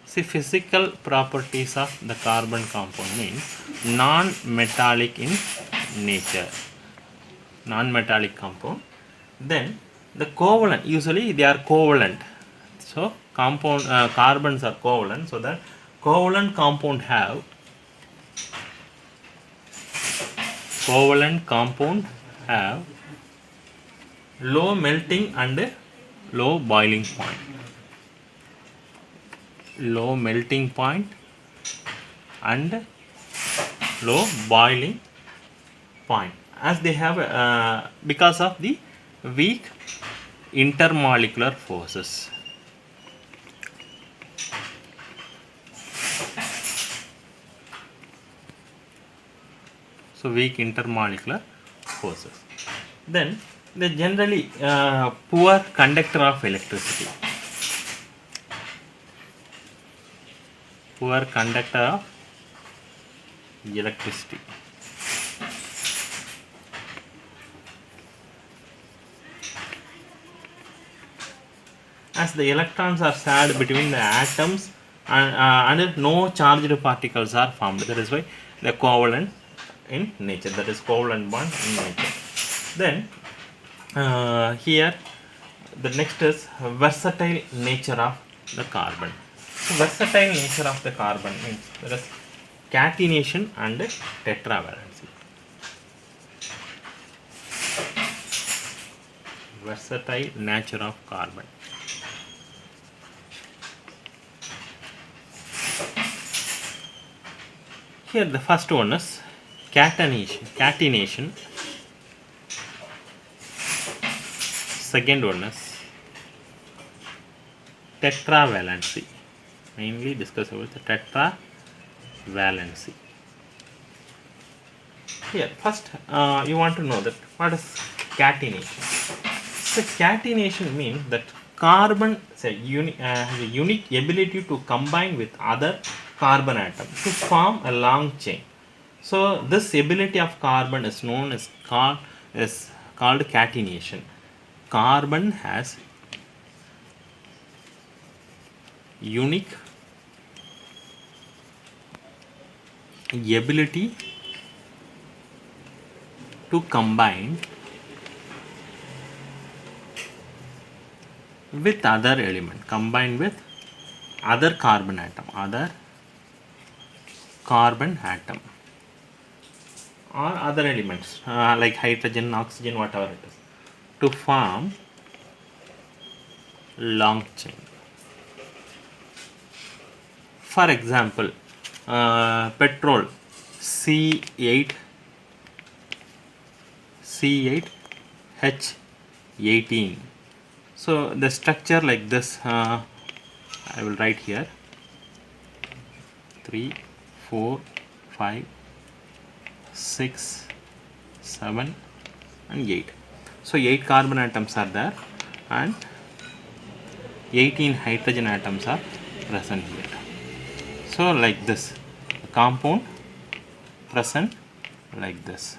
See, physical properties of the carbon compound means non-metallic in nature. Non-metallic compound. Then the covalent, usually they are covalent. So compound carbons are covalent. So that covalent compound have low melting and low boiling point. Low melting point and low boiling point, as they have because of the weak intermolecular forces. So weak intermolecular forces. Then they generally poor conductor of electricity. Poor conductor of electricity. As the electrons are shared between the atoms and no charged particles are formed. That is why they are covalent in nature. That is covalent bond in nature. Then here the next is versatile nature of the carbon. So versatile nature of the carbon means there is catenation and tetravalency. Versatile nature of carbon. Here the first one is catenation. Second one is tetravalency. Mainly discuss about the tetravalency. Here first you want to know that what is catenation. So catenation means that carbon has a unique ability to combine with other carbon atom to form a long chain. So this ability of carbon is known as called catenation. Carbon has unique ability to combine with other element, combine with other carbon atom or other elements like hydrogen, oxygen, whatever it is, to form long chain. For example, petrol C8H18. So the structure like this, I will write here 3, 4, 5, 6, 7 and 8. So 8 carbon atoms are there and 18 hydrogen atoms are present here. So like this, the compound present like this.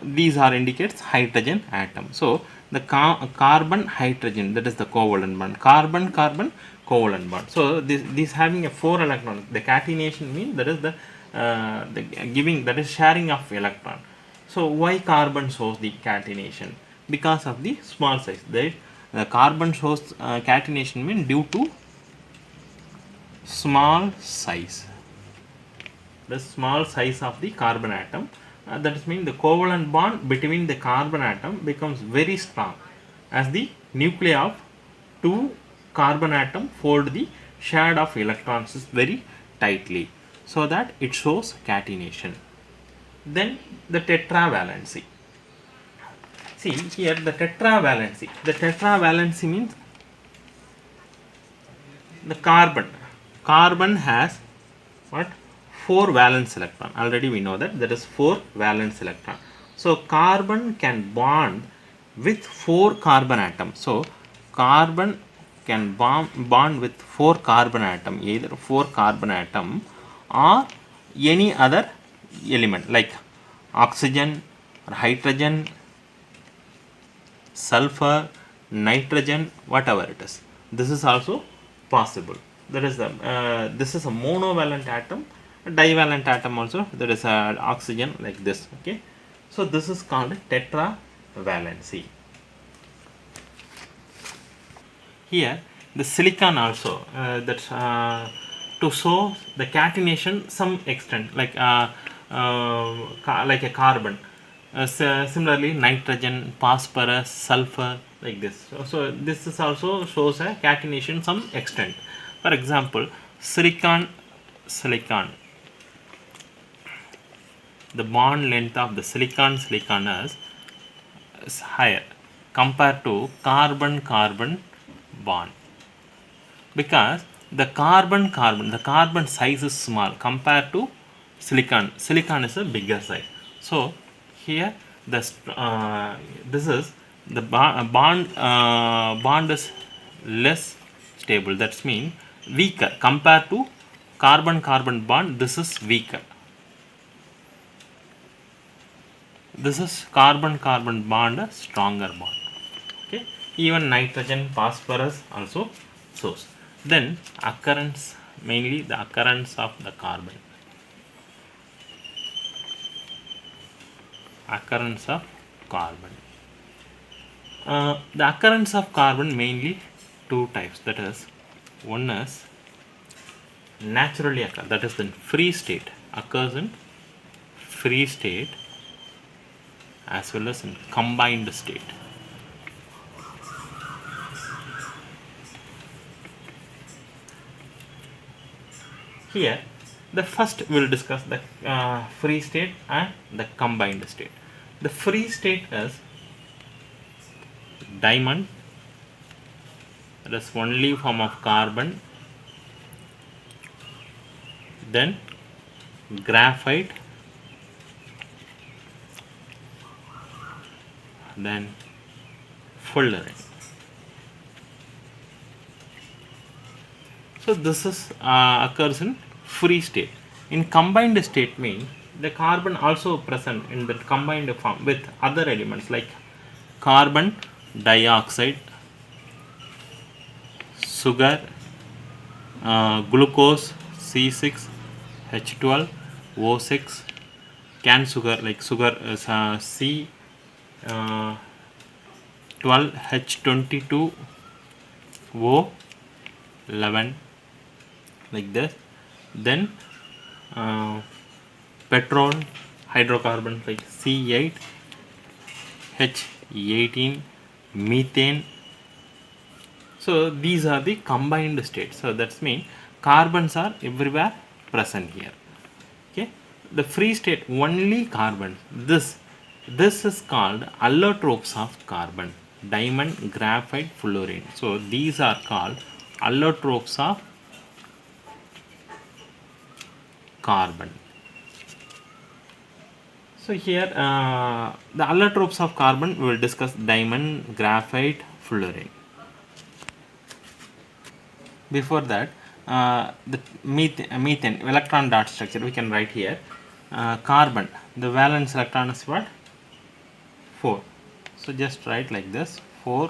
These are indicates hydrogen atom. So the carbon hydrogen, that is the covalent bond. Carbon covalent bond. So this having a 4 electron. The catenation means that is the giving, that is sharing of electron. So why carbon shows the catenation? Because of the small size. The carbon shows catenation means due to small size. The small size of the carbon atom. That means the covalent bond between the carbon atom becomes very strong as the nuclei of 2 carbon atom fold the shade of electrons very tightly, so that it shows catenation. Then the tetravalency. See here the tetravalency. The tetravalency means the carbon has what? 4 valence electron. Already we know that is 4 valence electron. So carbon can bond with 4 carbon atoms. So carbon can bond with 4 carbon atom, either 4 carbon atom or any other element like oxygen or hydrogen, sulfur, nitrogen, whatever it is. This is also possible. that is the this is a monovalent atom, a divalent atom also, there is a oxygen like this. Okay, so this is called tetravalency. Here the silicon also, to show the catenation some extent, like a carbon. Similarly, nitrogen, phosphorus, sulfur, like this. So this is also shows a catenation some extent. For example, silicon, the bond length of the silicon is higher compared to carbon bond, because the carbon size is small compared to silicon is a bigger size. So here this is the bond is less stable, that's mean weaker compared to carbon bond. This is weaker, this is carbon bond, a stronger bond. Okay, even nitrogen, phosphorus also source. Then occurrence, mainly the occurrence of the carbon, the occurrence of carbon mainly two types, that is, one is naturally occur, that is in free state, occurs in free state as well as in combined state. Here the first we will discuss the free state and the combined state. The free state is diamond, that is only form of carbon, then graphite, then fullerene. So this is occurs in free state. In combined state means the carbon also present in the combined form with other elements like carbon dioxide, sugar, glucose C6, H12, O6, can sugar like sugar is C 12, H22, O11, like this. Then petrol hydrocarbons like C8, H18, methane. So these are the combined states. So that's mean carbons are everywhere present here. Okay, the free state only carbon. This is called allotropes of carbon: diamond, graphite, fullerene. So these are called allotropes of carbon. So here the allotropes of carbon, we will discuss diamond, graphite, fullerene. Before that, the methane electron dot structure we can write here. Carbon, the valence electron is what? 4. So just write like this: 4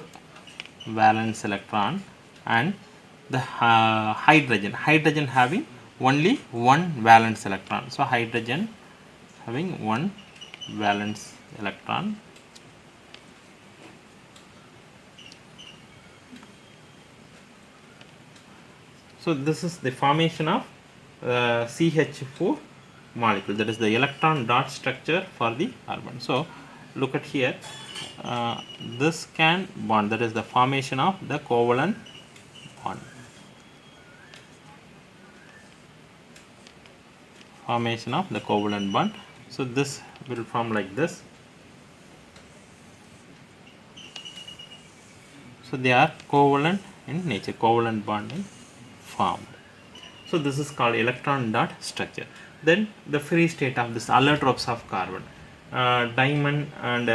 valence electron, and the hydrogen having only 1 valence electron. So hydrogen having 1 valence electron. So this is the formation of CH4 molecule, that is the electron dot structure for the carbon. So look at here, this can bond, that is the formation of the covalent bond. Formation of the covalent bond. So this will form like this. So they are covalent in nature, covalent bonding formed. So this is called electron dot structure. Then the free state of this allotropes of carbon, diamond and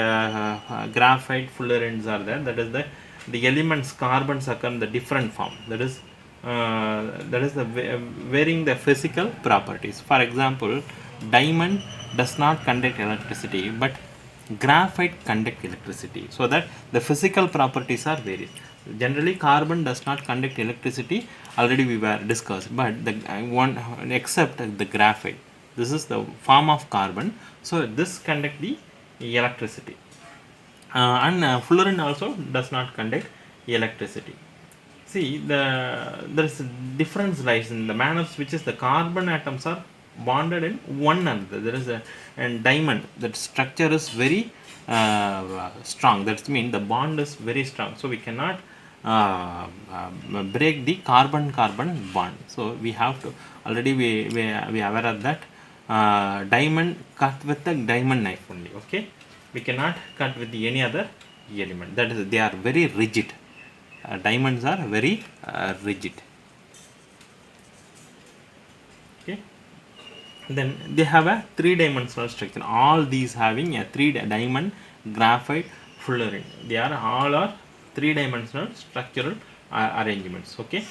graphite, fullerenes are there. That is the elements carbons occur in the different form. That is the varying the physical properties. For example, diamond does not conduct electricity, but graphite conduct electricity, so that the physical properties are varied. Generally carbon does not conduct electricity, already we were discussed, but the one except the graphite, this is the form of carbon, so this conduct the electricity. And fluorine also does not conduct electricity. See, there is a difference lies in the manners which is the carbon atoms are bonded in one another. There is a diamond, that structure is very strong, that means the bond is very strong, so we cannot break the carbon carbon bond. So we have to, already we are aware of that, diamond cut with a diamond knife only, okay, we cannot cut with any other element, that is they are very rigid. Diamonds are very rigid, okay. Then they have a three-dimensional structure, all these having a diamond, graphite, fluorine, they are all are three-dimensional structural arrangements, okay.